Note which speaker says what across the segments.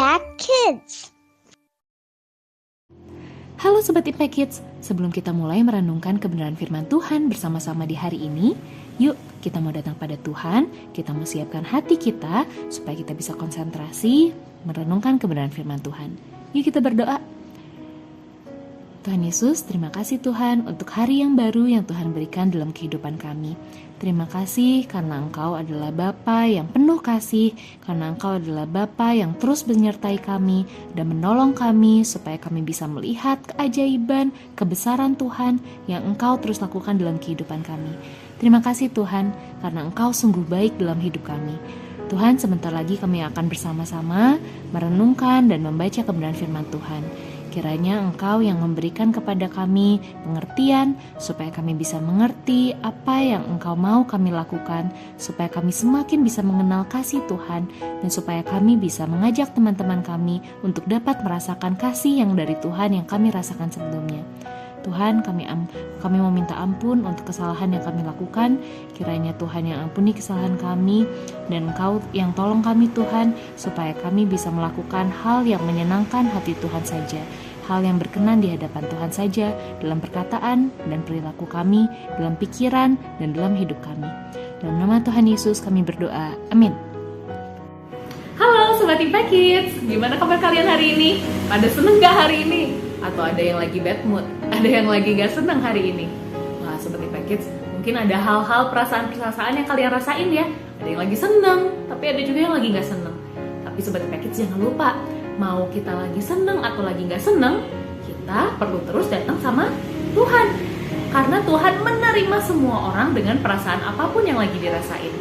Speaker 1: Impact Kids.
Speaker 2: Halo Sobat Impact Kids, sebelum kita mulai merenungkan kebenaran firman Tuhan bersama-sama di hari ini, yuk kita mau datang pada Tuhan, kita mau siapkan hati kita supaya kita bisa konsentrasi merenungkan kebenaran firman Tuhan. Yuk kita berdoa. Tuhan Yesus, terima kasih Tuhan untuk hari yang baru yang Tuhan berikan dalam kehidupan kami. Terima kasih karena Engkau adalah Bapa yang penuh kasih, karena Engkau adalah Bapa yang terus menyertai kami dan menolong kami supaya kami bisa melihat keajaiban, kebesaran Tuhan yang Engkau terus lakukan dalam kehidupan kami. Terima kasih Tuhan karena Engkau sungguh baik dalam hidup kami. Tuhan, sebentar lagi kami akan bersama-sama merenungkan dan membaca kebenaran firman Tuhan. Kiranya Engkau yang memberikan kepada kami pengertian supaya kami bisa mengerti apa yang Engkau mau kami lakukan, supaya kami semakin bisa mengenal kasih Tuhan, dan supaya kami bisa mengajak teman-teman kami untuk dapat merasakan kasih yang dari Tuhan yang kami rasakan sebelumnya. Tuhan, kami mau minta ampun untuk kesalahan yang kami lakukan. Kiranya Tuhan yang ampuni kesalahan kami, dan Engkau yang tolong kami Tuhan, supaya kami bisa melakukan hal yang menyenangkan hati Tuhan saja, hal yang berkenan di hadapan Tuhan saja, dalam perkataan dan perilaku kami, dalam pikiran dan dalam hidup kami. Dalam nama Tuhan Yesus kami berdoa, amin.
Speaker 3: Halo Sobat Impact Kids, gimana kabar kalian hari ini? Pada seneng gak hari ini? Atau ada yang lagi bad mood? Ada yang lagi gak seneng hari ini? Wah Sobat Impact Kids, mungkin ada hal-hal perasaan-perasaan yang kalian rasain ya. Ada yang lagi seneng, tapi ada juga yang lagi gak seneng. Tapi Sobat Impact Kids jangan lupa, mau kita lagi seneng atau lagi gak seneng, kita perlu terus datang sama Tuhan. Karena Tuhan menerima semua orang dengan perasaan apapun yang lagi dirasain.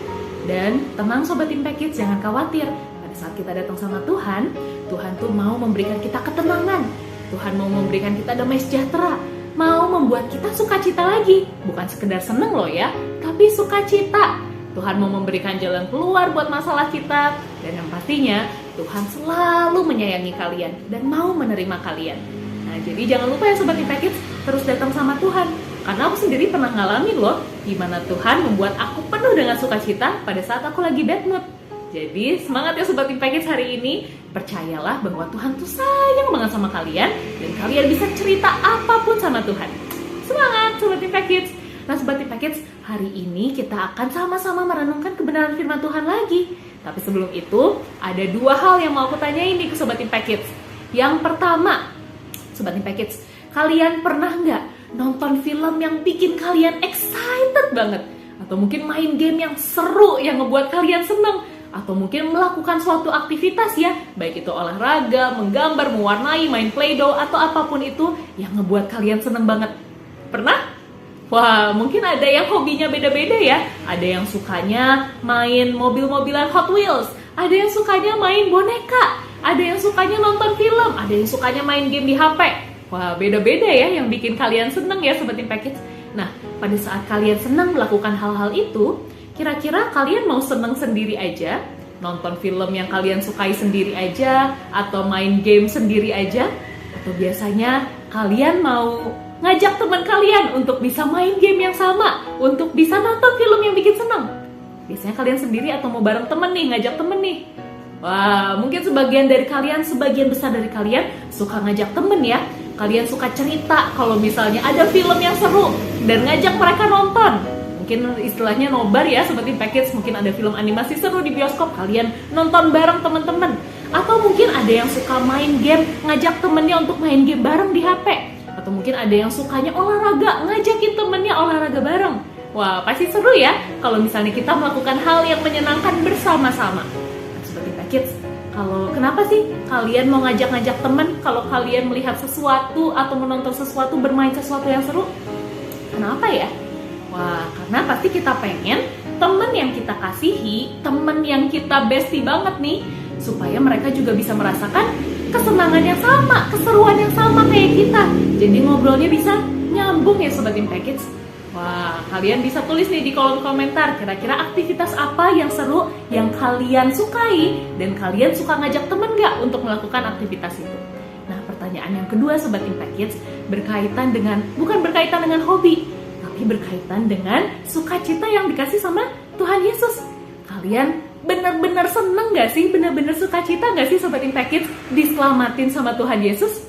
Speaker 3: Dan tenang Sobat Impact Kids, jangan khawatir. Pada saat kita datang sama Tuhan, Tuhan tuh mau memberikan kita ketenangan. Tuhan mau memberikan kita damai sejahtera, mau membuat kita sukacita lagi. Bukan sekedar seneng loh ya, tapi sukacita. Tuhan mau memberikan jalan keluar buat masalah kita. Dan yang pastinya, Tuhan selalu menyayangi kalian dan mau menerima kalian. Nah, jadi jangan lupa ya Sobat Impact Kids, terus datang sama Tuhan. Karena aku sendiri pernah ngalamin loh, gimana Tuhan membuat aku penuh dengan sukacita pada saat aku lagi bad mood. Jadi semangat ya Sobat Impact Kids hari ini. Percayalah bahwa Tuhan tuh sayang banget sama kalian, dan kalian bisa cerita apapun sama Tuhan. Semangat Sobat Impact Kids. Nah Sobat Impact Kids, hari ini kita akan sama-sama merenungkan kebenaran firman Tuhan lagi. Tapi sebelum itu, ada dua hal yang mau aku tanyain nih ke Sobat Impact Kids. Yang pertama, Sobat Impact Kids, kalian pernah nggak nonton film yang bikin kalian excited banget? Atau mungkin main game yang seru yang ngebuat kalian seneng? Atau mungkin melakukan suatu aktivitas ya, baik itu olahraga, menggambar, mewarnai, main play-doh, atau apapun itu yang ngebuat kalian seneng banget. Pernah? Wah, mungkin ada yang hobinya beda-beda ya. Ada yang sukanya main mobil-mobilan Hot Wheels, ada yang sukanya main boneka, ada yang sukanya nonton film, ada yang sukanya main game di HP. Wah, beda-beda ya yang bikin kalian seneng ya Sobat Impact Kids. Nah, pada saat kalian senang melakukan hal-hal itu, kira-kira kalian mau seneng sendiri aja, nonton film yang kalian sukai sendiri aja, atau main game sendiri aja? Atau biasanya kalian mau ngajak teman kalian untuk bisa main game yang sama, untuk bisa nonton film yang bikin seneng? Biasanya kalian sendiri atau mau bareng temen nih, ngajak temen nih? Wah, mungkin sebagian besar dari kalian suka ngajak temen ya. Kalian suka cerita kalau misalnya ada film yang seru dan ngajak mereka nonton. Mungkin istilahnya nobar ya Sobat Impact Kids, mungkin ada film animasi seru di bioskop, kalian nonton bareng teman-teman. Atau mungkin ada yang suka main game, ngajak temennya untuk main game bareng di HP. Atau mungkin ada yang sukanya olahraga, ngajakin temennya olahraga bareng. Wah, pasti seru ya kalau misalnya kita melakukan hal yang menyenangkan bersama-sama. Nah, Sobat Impact Kids, kenapa sih kalian mau ngajak-ngajak temen kalau kalian melihat sesuatu atau menonton sesuatu, bermain sesuatu yang seru? Kenapa ya? Wah, karena pasti kita pengen temen yang kita kasihi, temen yang kita bestie banget nih, supaya mereka juga bisa merasakan kesenangan yang sama, keseruan yang sama kayak kita. Jadi ngobrolnya bisa nyambung ya Sobat Impact Kids. Wah, kalian bisa tulis nih di kolom komentar, kira-kira aktivitas apa yang seru yang kalian sukai, dan kalian suka ngajak temen gak untuk melakukan aktivitas itu? Nah, pertanyaan yang kedua Sobat Impact Kids bukan berkaitan dengan hobi, berkaitan dengan sukacita yang dikasih sama Tuhan Yesus. kalian benar-benar seneng gak sih? Benar-benar sukacita gak sih Sobat Impact Kids diselamatin sama Tuhan Yesus?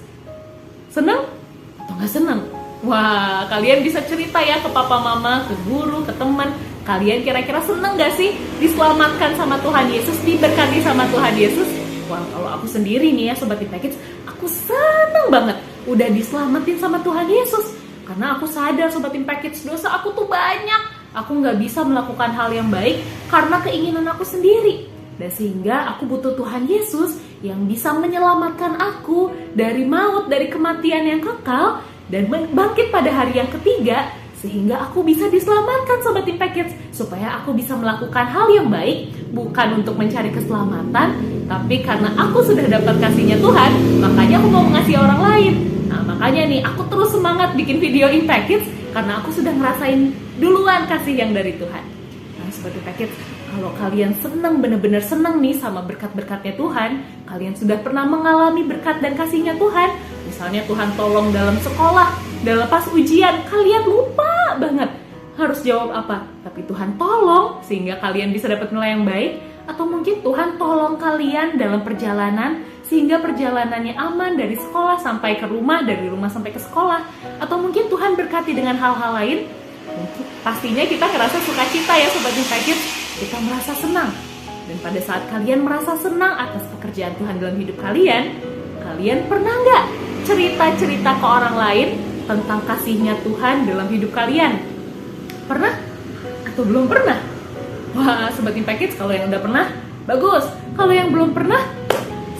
Speaker 3: Seneng atau gak seneng? Wah, kalian bisa cerita ya ke papa mama, ke guru, ke teman. Kalian kira-kira seneng gak sih diselamatkan sama Tuhan Yesus, diberkati sama Tuhan Yesus? Wah, kalau aku sendiri nih ya Sobat Impact Kids, aku seneng banget udah diselamatin sama Tuhan Yesus. Karena aku sadar Sobat Impact Kids, dosa aku tuh banyak. Aku gak bisa melakukan hal yang baik karena keinginan aku sendiri. Dan sehingga aku butuh Tuhan Yesus yang bisa menyelamatkan aku dari maut, dari kematian yang kekal, dan bangkit pada hari yang ketiga, sehingga aku bisa diselamatkan Sobat Impact Kids, supaya aku bisa melakukan hal yang baik, bukan untuk mencari keselamatan, tapi karena aku sudah dapat kasihnya Tuhan, makanya aku mau mengasihi orang lain. Nah, makanya nih aku terus semangat bikin video Impact Kids, karena aku sudah ngerasain duluan kasih yang dari Tuhan. Nah, Sobat Impact Kids, kalau kalian senang, benar-benar senang nih sama berkat-berkatnya Tuhan, kalian sudah pernah mengalami berkat dan kasihnya Tuhan. Misalnya Tuhan tolong dalam sekolah, dalam pas ujian, kalian lupa banget harus jawab apa. Tapi Tuhan tolong sehingga kalian bisa dapat nilai yang baik. Atau mungkin Tuhan tolong kalian dalam perjalanan sehingga perjalanannya aman dari sekolah sampai ke rumah, dari rumah sampai ke sekolah. Atau mungkin Tuhan berkati dengan hal-hal lain. Pastinya kita ngerasa sukacita ya Sobat Impact Kids. Kita merasa senang. Dan pada saat kalian merasa senang atas pekerjaan Tuhan dalam hidup kalian, kalian pernah nggak cerita-cerita ke orang lain tentang kasihnya Tuhan dalam hidup kalian? Pernah? Atau belum pernah? Wah, Sobat Impact Kids, kalau yang udah pernah, bagus. Kalau yang belum pernah,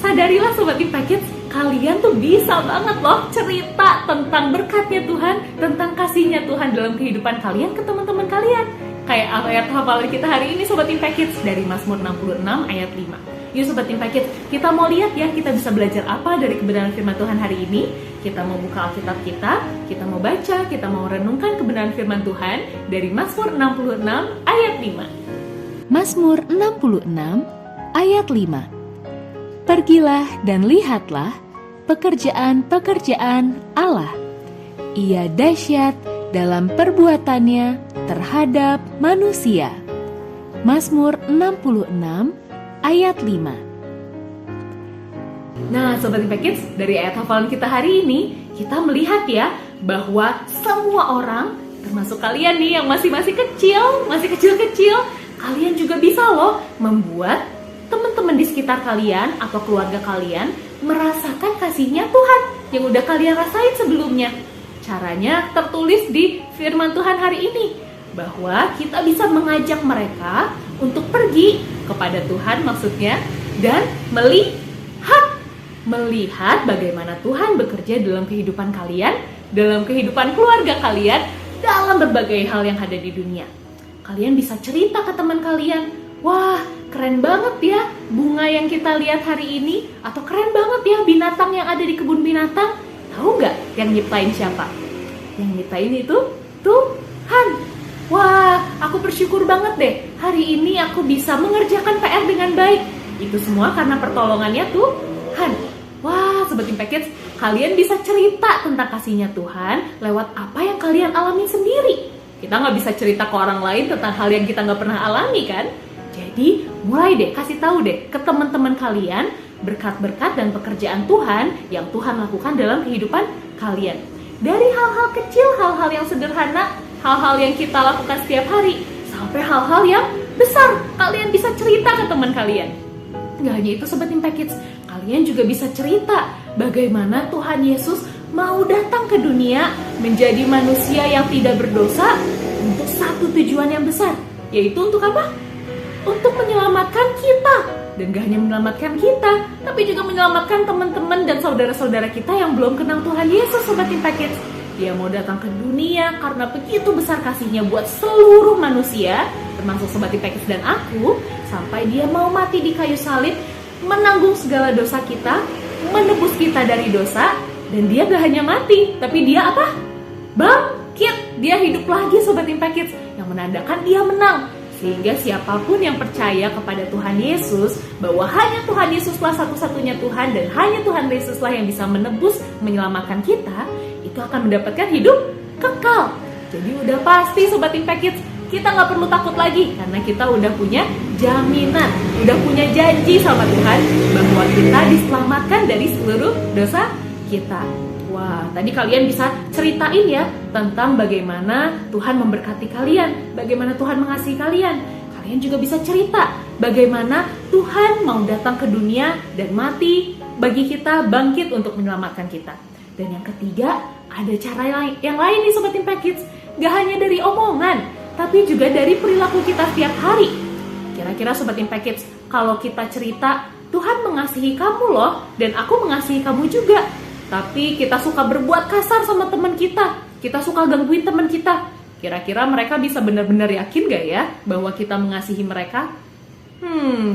Speaker 3: sadarilah Sobat Impact Kids, kalian tuh bisa banget loh cerita tentang berkatnya Tuhan, tentang kasihnya Tuhan dalam kehidupan kalian ke teman-teman kalian. Kayak ayat hafalan kita hari ini Sobat Impact Kids dari Mazmur 66 ayat 5. Yuk Sobat Impact Kids, kita mau lihat ya kita bisa belajar apa dari kebenaran firman Tuhan hari ini. Kita mau buka Alkitab kita mau baca, kita mau renungkan kebenaran firman Tuhan dari Mazmur 66 ayat 5.
Speaker 2: Mazmur 66 ayat 5. Pergilah dan lihatlah pekerjaan-pekerjaan Allah. Ia dahsyat dalam perbuatannya terhadap manusia. Mazmur 66 ayat 5.
Speaker 3: Nah, Sobat Impact Kids, dari ayat hafalan kita hari ini, kita melihat ya bahwa semua orang, termasuk kalian nih yang masih kecil-kecil, kalian juga bisa loh membuat teman-teman di sekitar kalian atau keluarga kalian merasakan kasihnya Tuhan yang udah kalian rasain sebelumnya. Caranya tertulis di firman Tuhan hari ini, bahwa kita bisa mengajak mereka untuk pergi kepada Tuhan maksudnya, dan melihat bagaimana Tuhan bekerja dalam kehidupan kalian, dalam kehidupan keluarga kalian, dalam berbagai hal yang ada di dunia. Kalian bisa cerita ke teman kalian, wah keren banget ya bunga yang kita lihat hari ini, atau keren banget ya binatang yang ada di kebun binatang. Tahu nggak yang nyiptain siapa? Yang nyiptain itu Tuhan. Wah, aku bersyukur banget deh hari ini aku bisa mengerjakan PR dengan baik. Itu semua karena pertolongannya Tuhan. Wah, Sobat Impact Kids, kalian bisa cerita tentang kasihnya Tuhan lewat apa yang kalian alami sendiri. Kita nggak bisa cerita ke orang lain tentang hal yang kita nggak pernah alami kan? Jadi, mulai deh kasih tahu deh ke teman-teman kalian berkat-berkat dan pekerjaan Tuhan yang Tuhan lakukan dalam kehidupan kalian. Dari hal-hal kecil, hal-hal yang sederhana, hal-hal yang kita lakukan setiap hari, sampai hal-hal yang besar. Kalian bisa cerita ke teman kalian. Nggak hanya itu Sobat Impact Kids, kalian juga bisa cerita bagaimana Tuhan Yesus mau datang ke dunia menjadi manusia yang tidak berdosa untuk satu tujuan yang besar. Yaitu untuk apa? Untuk menyelamatkan kita. Dan gak hanya menyelamatkan kita, tapi juga menyelamatkan teman-teman dan saudara-saudara kita yang belum kenal Tuhan Yesus Sobat Impact Kids. Dia mau datang ke dunia karena begitu besar kasihnya buat seluruh manusia, termasuk Sobat Impact Kids dan aku, sampai dia mau mati di kayu salib, menanggung segala dosa kita, menebus kita dari dosa. Dan dia gak hanya mati, tapi dia apa? Bangkit. Dia hidup lagi Sobat Impact Kids, yang menandakan dia menang. Sehingga siapapun yang percaya kepada Tuhan Yesus, bahwa hanya Tuhan Yesuslah satu-satunya Tuhan, dan hanya Tuhan Yesuslah yang bisa menebus, menyelamatkan kita, itu akan mendapatkan hidup kekal. Jadi udah pasti Sobat Impact Kids, kita nggak perlu takut lagi karena kita udah punya jaminan, udah punya janji sama Tuhan bahwa kita diselamatkan dari seluruh dosa kita. Wah, tadi kalian bisa ceritain ya tentang bagaimana Tuhan memberkati kalian, bagaimana Tuhan mengasihi kalian. Kalian juga bisa cerita bagaimana Tuhan mau datang ke dunia dan mati bagi kita, bangkit untuk menyelamatkan kita. Dan yang ketiga, ada cara yang lain nih Sobat Impact Kids. Gak hanya dari omongan, tapi juga dari perilaku kita setiap hari. Kira-kira Sobat Impact Kids, kalau kita cerita, Tuhan mengasihi kamu loh, dan aku mengasihi kamu juga. Tapi kita suka berbuat kasar sama teman kita suka gangguin teman kita. Kira-kira mereka bisa benar-benar yakin gak ya bahwa kita mengasihi mereka?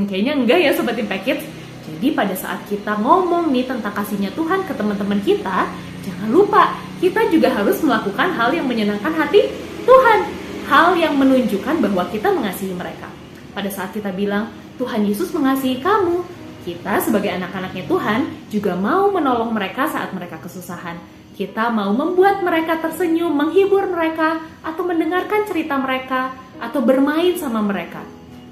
Speaker 3: Kayaknya enggak ya Sobat Impact Kids. Jadi pada saat kita ngomong nih tentang kasihnya Tuhan ke teman-teman kita, jangan lupa kita juga harus melakukan hal yang menyenangkan hati Tuhan. Hal yang menunjukkan bahwa kita mengasihi mereka. Pada saat kita bilang, Tuhan Yesus mengasihi kamu, kita sebagai anak-anaknya Tuhan juga mau menolong mereka saat mereka kesusahan. Kita mau membuat mereka tersenyum, menghibur mereka, atau mendengarkan cerita mereka, atau bermain sama mereka.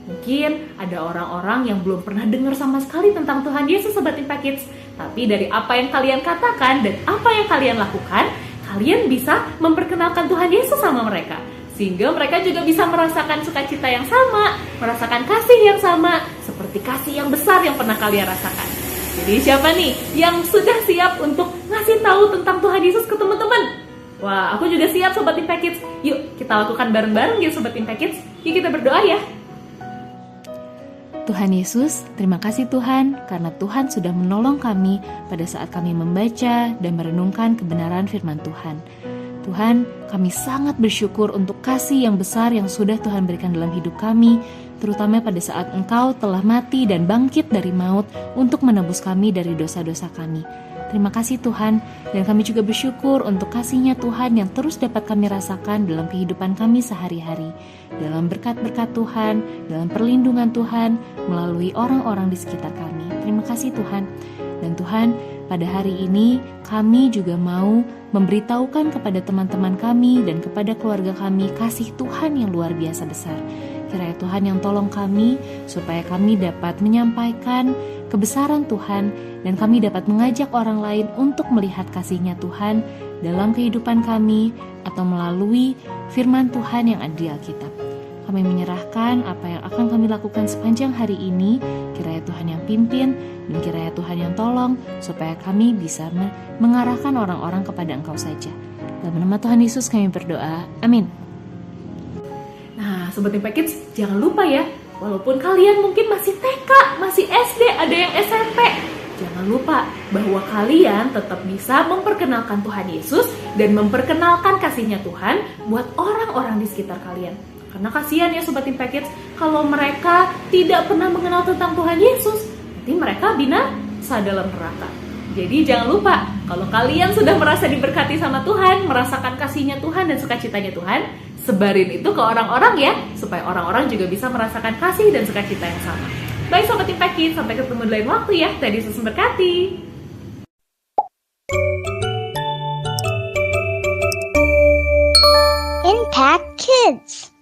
Speaker 3: Mungkin ada orang-orang yang belum pernah dengar sama sekali tentang Tuhan Yesus Sobat Impact Kids. Tapi dari apa yang kalian katakan dan apa yang kalian lakukan, kalian bisa memperkenalkan Tuhan Yesus sama mereka. Sehingga mereka juga bisa merasakan sukacita yang sama, merasakan kasih yang sama, seperti kasih yang besar yang pernah kalian rasakan. Jadi siapa nih yang sudah siap untuk ngasih tahu tentang Tuhan Yesus ke teman-teman? Wah, aku juga siap Sobat Impact Kids. Yuk kita lakukan bareng-bareng ya Sobat Impact Kids. Yuk kita berdoa ya.
Speaker 2: Tuhan Yesus, terima kasih Tuhan karena Tuhan sudah menolong kami pada saat kami membaca dan merenungkan kebenaran firman Tuhan. Tuhan, kami sangat bersyukur untuk kasih yang besar yang sudah Tuhan berikan dalam hidup kami, terutama pada saat Engkau telah mati dan bangkit dari maut untuk menebus kami dari dosa-dosa kami. Terima kasih Tuhan, dan kami juga bersyukur untuk kasih-Nya Tuhan yang terus dapat kami rasakan dalam kehidupan kami sehari-hari, dalam berkat-berkat Tuhan, dalam perlindungan Tuhan, melalui orang-orang di sekitar kami. Terima kasih Tuhan. Dan Tuhan, pada hari ini kami juga mau memberitahukan kepada teman-teman kami dan kepada keluarga kami kasih Tuhan yang luar biasa besar. Kiranya Tuhan yang tolong kami supaya kami dapat menyampaikan kebesaran Tuhan dan kami dapat mengajak orang lain untuk melihat kasih-Nya Tuhan dalam kehidupan kami atau melalui firman Tuhan yang ada di Alkitab. Kami menyerahkan apa yang akan kami lakukan sepanjang hari ini, kiranya Tuhan yang pimpin dan kiranya Tuhan yang tolong supaya kami bisa mengarahkan orang-orang kepada Engkau saja. Dalam nama Tuhan Yesus kami berdoa, amin.
Speaker 3: Nah Sobat Impact Kids, jangan lupa ya, walaupun kalian mungkin masih TK, masih SD, ada yang SMP, jangan lupa bahwa kalian tetap bisa memperkenalkan Tuhan Yesus dan memperkenalkan kasih-Nya Tuhan buat orang-orang di sekitar kalian. Karena kasihan ya Sobat Impact Kids, kalau mereka tidak pernah mengenal tentang Tuhan Yesus, nanti mereka binasa dalam neraka. Jadi jangan lupa, kalau kalian sudah merasa diberkati sama Tuhan, merasakan kasih-Nya Tuhan dan sukacitanya Tuhan, sebarin itu ke orang-orang ya, supaya orang-orang juga bisa merasakan kasih dan sukacita yang sama. Baik Sobat Impact Kids, sampai ketemu di lain waktu ya. Tuhan Yesus memberkati.
Speaker 1: Impact Kids.